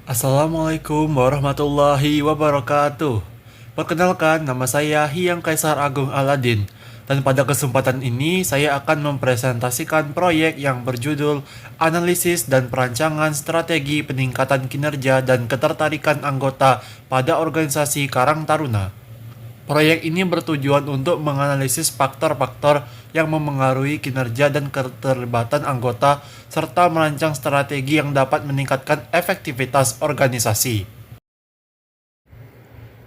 Assalamualaikum warahmatullahi wabarakatuh. Perkenalkan, nama saya Hyang Kaisar Agung Aladin. Dan pada kesempatan ini, saya akan mempresentasikan proyek yang berjudul Analisis dan Perancangan Strategi Peningkatan Kinerja dan Ketertarikan Anggota pada Organisasi Karang Taruna. Proyek ini bertujuan untuk menganalisis faktor-faktor yang memengaruhi kinerja dan keterlibatan anggota, serta merancang strategi yang dapat meningkatkan efektivitas organisasi.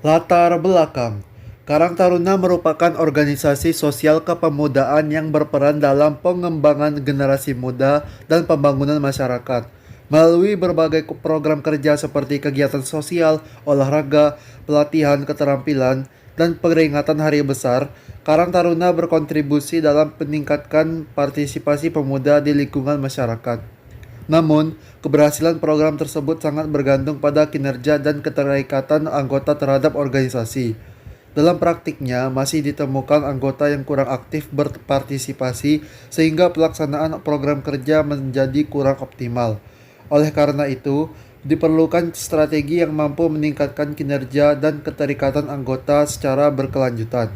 Latar belakang: Karang Taruna merupakan organisasi sosial kepemudaan yang berperan dalam pengembangan generasi muda dan pembangunan masyarakat. Melalui berbagai program kerja seperti kegiatan sosial, olahraga, pelatihan keterampilan, dan peringatan hari besar, Karang Taruna berkontribusi dalam meningkatkan partisipasi pemuda di lingkungan masyarakat. Namun, keberhasilan program tersebut sangat bergantung pada kinerja dan keterikatan anggota terhadap organisasi. Dalam praktiknya, masih ditemukan anggota yang kurang aktif berpartisipasi sehingga pelaksanaan program kerja menjadi kurang optimal. Oleh karena itu, diperlukan strategi yang mampu meningkatkan kinerja dan keterikatan anggota secara berkelanjutan.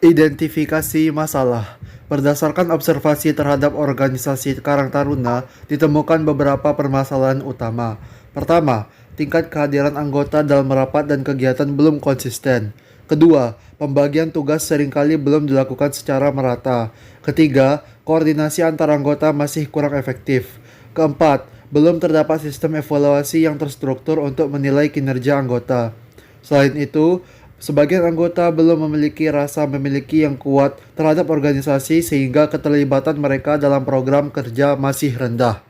Identifikasi masalah. Berdasarkan observasi terhadap organisasi Karang Taruna, ditemukan beberapa permasalahan utama. Pertama, tingkat kehadiran anggota dalam rapat dan kegiatan belum konsisten. Kedua, pembagian tugas seringkali belum dilakukan secara merata. Ketiga, koordinasi antar anggota masih kurang efektif. Keempat, belum terdapat sistem evaluasi yang terstruktur untuk menilai kinerja anggota. Selain itu, sebagian anggota belum memiliki rasa memiliki yang kuat terhadap organisasi sehingga keterlibatan mereka dalam program kerja masih rendah.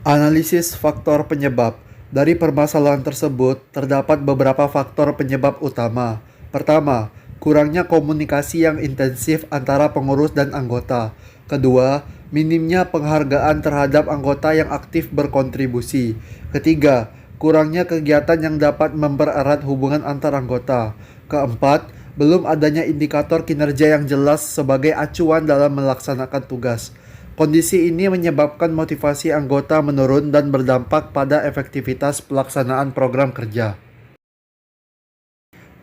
Analisis faktor penyebab. Dari permasalahan tersebut, terdapat beberapa faktor penyebab utama. Pertama, kurangnya komunikasi yang intensif antara pengurus dan anggota. Kedua, minimnya penghargaan terhadap anggota yang aktif berkontribusi. Ketiga, kurangnya kegiatan yang dapat mempererat hubungan antar anggota. Keempat, belum adanya indikator kinerja yang jelas sebagai acuan dalam melaksanakan tugas. Kondisi ini menyebabkan motivasi anggota menurun dan berdampak pada efektivitas pelaksanaan program kerja.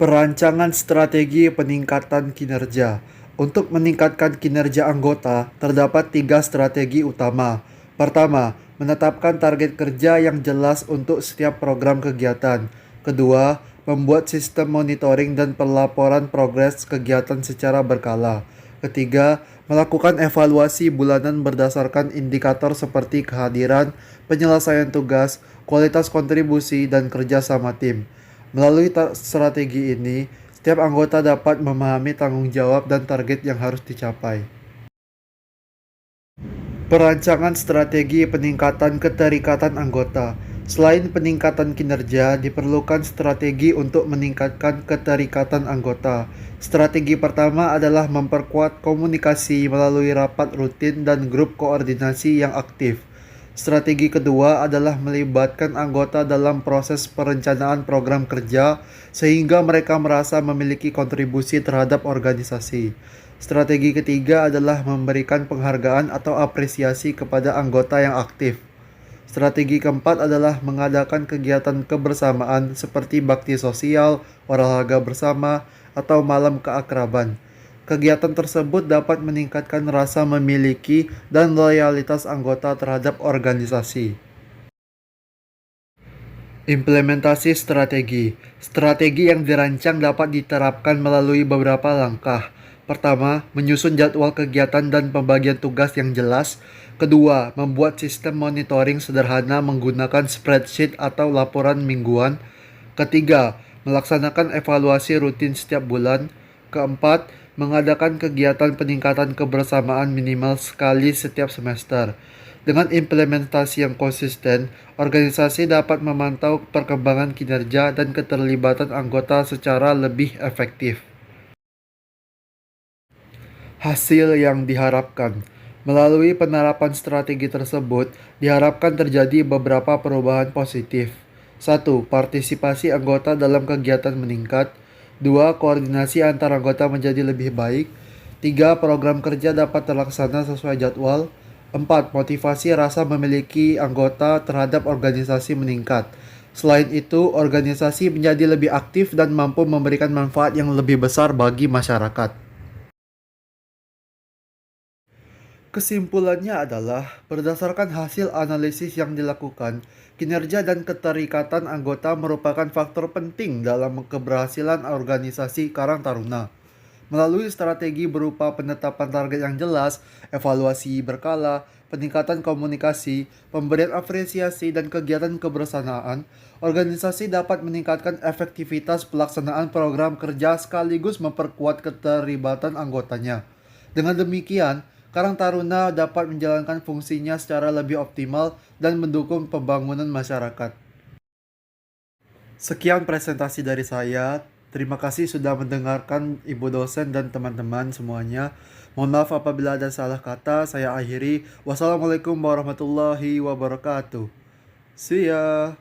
Perancangan strategi peningkatan kinerja. Untuk meningkatkan kinerja anggota, terdapat 3 strategi utama. Pertama, menetapkan target kerja yang jelas untuk setiap program kegiatan. Kedua, membuat sistem monitoring dan pelaporan progres kegiatan secara berkala. Ketiga, melakukan evaluasi bulanan berdasarkan indikator seperti kehadiran, penyelesaian tugas, kualitas kontribusi, dan kerja sama tim. Melalui strategi ini, setiap anggota dapat memahami tanggung jawab dan target yang harus dicapai. Perancangan strategi peningkatan keterikatan anggota. Selain peningkatan kinerja, diperlukan strategi untuk meningkatkan keterikatan anggota. Strategi pertama adalah memperkuat komunikasi melalui rapat rutin dan grup koordinasi yang aktif. Strategi kedua adalah melibatkan anggota dalam proses perencanaan program kerja sehingga mereka merasa memiliki kontribusi terhadap organisasi. Strategi ketiga adalah memberikan penghargaan atau apresiasi kepada anggota yang aktif. Strategi keempat adalah mengadakan kegiatan kebersamaan seperti bakti sosial, olahraga bersama, atau malam keakraban. Kegiatan tersebut dapat meningkatkan rasa memiliki dan loyalitas anggota terhadap organisasi. Implementasi strategi. Strategi yang dirancang dapat diterapkan melalui beberapa langkah. Pertama, menyusun jadwal kegiatan dan pembagian tugas yang jelas. Kedua, membuat sistem monitoring sederhana menggunakan spreadsheet atau laporan mingguan. Ketiga, melaksanakan evaluasi rutin setiap bulan. Keempat, mengadakan kegiatan peningkatan kebersamaan minimal sekali setiap semester. Dengan implementasi yang konsisten, organisasi dapat memantau perkembangan kinerja dan keterlibatan anggota secara lebih efektif. Hasil yang diharapkan. Melalui penerapan strategi tersebut, diharapkan terjadi beberapa perubahan positif. 1. Partisipasi anggota dalam kegiatan meningkat. 2. Koordinasi antar anggota menjadi lebih baik. 3. Program kerja dapat terlaksana sesuai jadwal. 4. Motivasi rasa memiliki anggota terhadap organisasi meningkat. Selain itu, organisasi menjadi lebih aktif dan mampu memberikan manfaat yang lebih besar bagi masyarakat. Kesimpulannya adalah, berdasarkan hasil analisis yang dilakukan, kinerja dan keterikatan anggota merupakan faktor penting dalam keberhasilan organisasi Karang Taruna. Melalui strategi berupa penetapan target yang jelas, evaluasi berkala, peningkatan komunikasi, pemberian apresiasi, dan kegiatan kebersamaan, organisasi dapat meningkatkan efektivitas pelaksanaan program kerja sekaligus memperkuat keterlibatan anggotanya. Dengan demikian, Karang Taruna dapat menjalankan fungsinya secara lebih optimal dan mendukung pembangunan masyarakat. Sekian presentasi dari saya. Terima kasih sudah mendengarkan Ibu dosen dan teman-teman semuanya. Mohon maaf apabila ada salah kata. Saya akhiri. Wassalamualaikum warahmatullahi wabarakatuh. See ya.